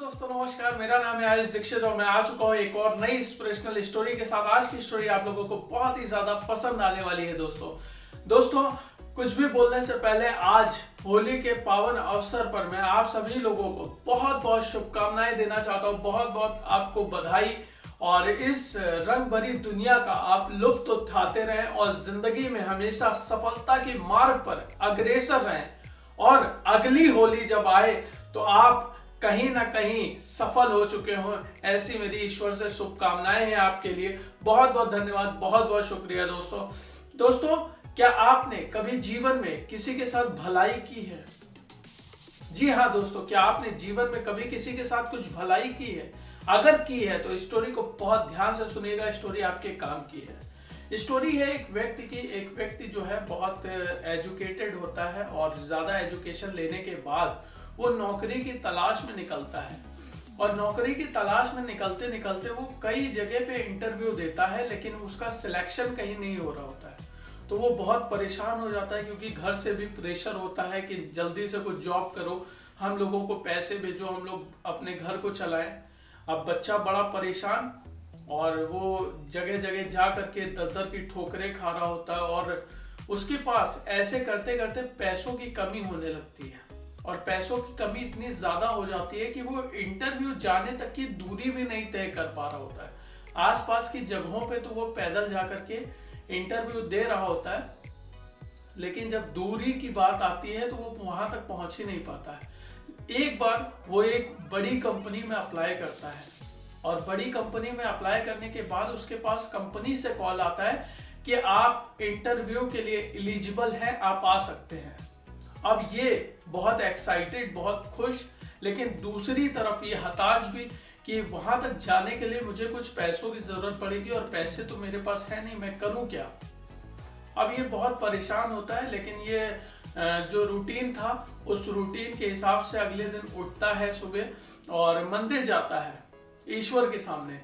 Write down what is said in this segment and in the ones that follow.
दोस्तों नमस्कार, मेरा नाम है आयुष दीक्षित और मैं आ चुका हूँ एक और नई इंस्पिरेशनल स्टोरी के साथ। आज की स्टोरी आप लोगों को बहुत ही ज्यादा पसंद आने वाली है। दोस्तों कुछ भी बोलने से पहले आज होली के पावन अवसर पर मैं आप सभी लोगों को बहुत बहुत शुभकामनाएं देना चाहता हूँ। बहुत बहुत आपको बधाई और इस रंग भरी दुनिया का आप लुत्फ उठाते रहें और जिंदगी में हमेशा सफलता के मार्ग पर अग्रसर रहें और अगली होली जब आए तो आप कहीं ना कहीं सफल हो चुके हो। ऐसी मेरी ईश्वर से शुभकामनाएं हैं आपके लिए। बहुत बहुत धन्यवाद, बहुत बहुत शुक्रिया दोस्तों क्या आपने कभी जीवन में किसी के साथ भलाई की है? जी हाँ दोस्तों, क्या आपने जीवन में कभी किसी के साथ कुछ भलाई की है? अगर की है तो स्टोरी को बहुत ध्यान से सुनिएगा। स्टोरी आपके काम की है। स्टोरी है एक व्यक्ति जो है बहुत एजुकेटेड होता है और ज़्यादा एजुकेशन लेने के बाद वो नौकरी की तलाश में निकलता है और नौकरी की तलाश में निकलते निकलते वो कई जगह पे इंटरव्यू देता है, लेकिन उसका सिलेक्शन कहीं नहीं हो रहा होता है। तो वो बहुत परेशान हो जाता है क्योंकि घर से भी प्रेशर होता है कि जल्दी से कुछ जॉब करो, हम लोगों को पैसे भेजो, हम लोग अपने घर को चलाएं। अब बच्चा बड़ा परेशान और वो जगह जगह जा करके दर की ठोकरें खा रहा होता है और उसके पास ऐसे करते करते पैसों की कमी होने लगती है और पैसों की कमी इतनी ज़्यादा हो जाती है कि वो इंटरव्यू जाने तक की दूरी भी नहीं तय कर पा रहा होता है। आसपास की जगहों पे तो वो पैदल जा करके इंटरव्यू दे रहा होता है, लेकिन जब दूरी की बात आती है तो वो वहां तक पहुंच ही नहीं पाता है। एक बार वो एक बड़ी कंपनी में अप्लाई करता है और बड़ी कंपनी में अप्लाई करने के बाद उसके पास कंपनी से कॉल आता है कि आप इंटरव्यू के लिए एलिजिबल हैं, आप आ सकते हैं। अब ये बहुत एक्साइटेड, बहुत खुश, लेकिन दूसरी तरफ ये हताश भी कि वहां तक जाने के लिए मुझे कुछ पैसों की जरूरत पड़ेगी और पैसे तो मेरे पास है नहीं, मैं करूं क्या। अब ये बहुत परेशान होता है, लेकिन ये जो रूटीन था उस रूटीन के हिसाब से अगले दिन उठता है सुबह और मंदिर जाता है ईश्वर के सामने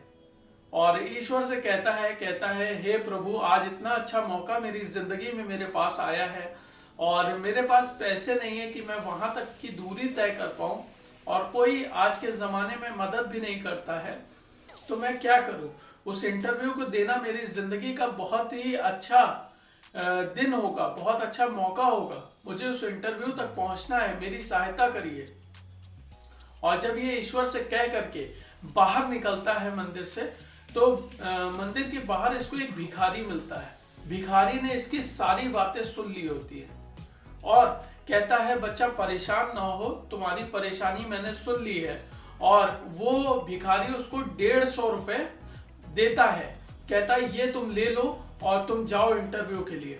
और ईश्वर से कहता है हे प्रभु, आज इतना अच्छा मौका मेरी जिंदगी में मेरे पास आया है और मेरे पास पैसे नहीं है कि मैं वहां तक की दूरी तय कर पाऊं और कोई आज के ज़माने में मदद भी नहीं करता है, तो मैं क्या करूं। उस इंटरव्यू को देना मेरी ज़िंदगी का बहुत ही अच्छा दिन होगा, बहुत अच्छा मौका होगा, मुझे उस इंटरव्यू तक पहुंचना है, मेरी सहायता करिए। और जब ये ईश्वर से कह करके बाहर निकलता है मंदिर से, तो मंदिर के बाहर इसको एक भिखारी मिलता है। भिखारी ने इसकी सारी बातें सुन ली होती है और कहता है बच्चा परेशान ना हो, तुम्हारी परेशानी मैंने सुन ली है। और वो भिखारी उसको 150 रुपए देता है, कहता है ये तुम ले लो और तुम जाओ इंटरव्यू के लिए।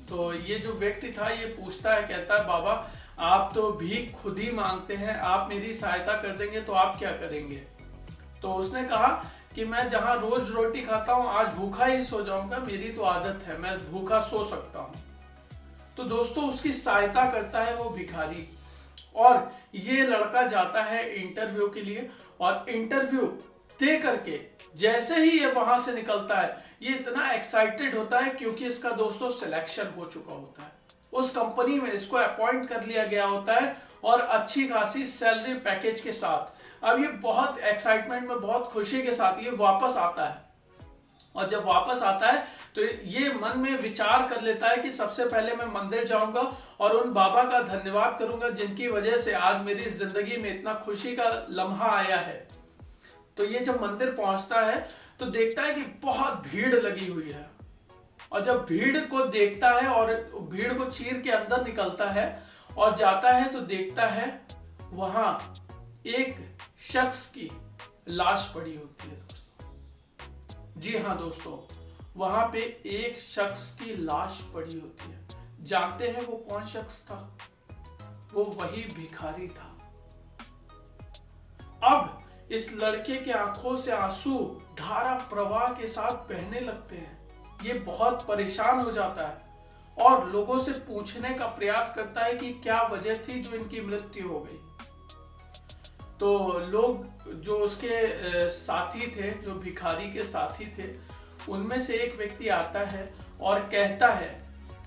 तो ये जो व्यक्ति था ये पूछता है, कहता है बाबा आप तो भीख खुद ही मांगते हैं, आप मेरी सहायता कर देंगे तो आप क्या करेंगे। तो उसने कहा कि मैं जहाँ रोज रोटी खाता हूँ आज भूखा ही सो जाऊंगा, मेरी तो आदत है, मैं भूखा सो सकता हूँ। तो दोस्तों उसकी सहायता करता है वो भिखारी और ये लड़का जाता है इंटरव्यू के लिए और इंटरव्यू दे करके जैसे ही ये वहां से निकलता है ये इतना एक्साइटेड होता है क्योंकि इसका दोस्तों सिलेक्शन हो चुका होता है। उस कंपनी में इसको अपॉइंट कर लिया गया होता है और अच्छी खासी सैलरी पैकेज के साथ। अब ये बहुत एक्साइटमेंट में, बहुत खुशी के साथ ये वापस आता है और जब वापस आता है तो ये मन में विचार कर लेता है कि सबसे पहले मैं मंदिर जाऊंगा और उन बाबा का धन्यवाद करूंगा जिनकी वजह से आज मेरी जिंदगी में इतना खुशी का लम्हा आया है। तो ये जब मंदिर पहुंचता है तो देखता है कि बहुत भीड़ लगी हुई है और जब भीड़ को देखता है और भीड़ को चीर के अंदर निकलता है और जाता है तो देखता है वहां एक शख्स की लाश पड़ी होती है। जी हाँ दोस्तों, वहां पे एक शख्स की लाश पड़ी होती है। जानते हैं वो कौन शख्स था? वो वही भिखारी था। अब इस लड़के के आंखों से आंसू धारा प्रवाह के साथ बहने लगते हैं। ये बहुत परेशान हो जाता है और लोगों से पूछने का प्रयास करता है कि क्या वजह थी जो इनकी मृत्यु हो गई। तो लोग जो उसके साथी थे, जो भिखारी के साथी थे, उनमें से एक व्यक्ति आता है और कहता है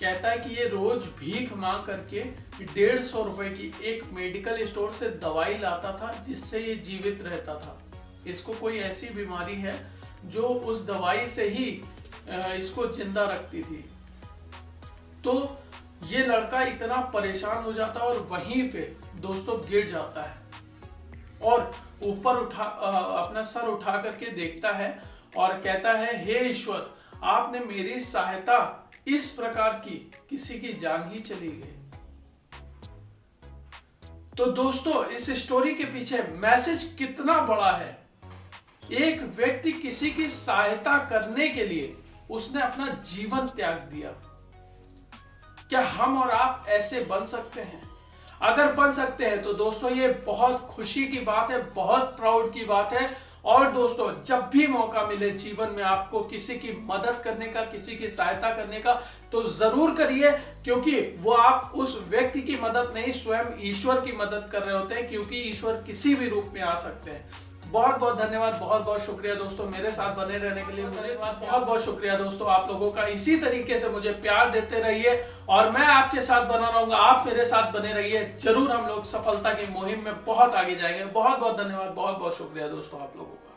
कहता है कि ये रोज भीख मांग करके 150 रुपए की एक मेडिकल स्टोर से दवाई लाता था, जिससे ये जीवित रहता था। इसको कोई ऐसी बीमारी है जो उस दवाई से ही इसको जिंदा रखती थी। तो ये लड़का इतना परेशान हो जाता है और वहीं पे दोस्तों गिर जाता है और ऊपर अपना सर उठा करके देखता है और कहता है, हे ईश्वर, आपने मेरी सहायता इस प्रकार की, किसी की जान ही चली गई। तो दोस्तों इस स्टोरी के पीछे मैसेज कितना बड़ा है। एक व्यक्ति किसी की सहायता करने के लिए उसने अपना जीवन त्याग दिया। क्या हम और आप ऐसे बन सकते हैं? अगर बन सकते हैं तो दोस्तों ये बहुत खुशी की बात है, बहुत प्राउड की बात है। और दोस्तों जब भी मौका मिले जीवन में आपको किसी की मदद करने का, किसी की सहायता करने का, तो जरूर करिए, क्योंकि वो आप उस व्यक्ति की मदद नहीं, स्वयं ईश्वर की मदद कर रहे होते हैं, क्योंकि ईश्वर किसी भी रूप में आ सकते हैं। बहुत बहुत धन्यवाद, बहुत बहुत शुक्रिया दोस्तों मेरे साथ बने रहने के लिए। मुझे बहुत बहुत शुक्रिया दोस्तों आप लोगों का। इसी तरीके से मुझे प्यार देते रहिए और मैं आपके साथ बना रहूंगा, आप मेरे साथ बने रहिए। जरूर हम लोग सफलता की मुहिम में बहुत आगे जाएंगे। बहुत बहुत धन्यवाद, बहुत बहुत शुक्रिया दोस्तों आप लोगों का।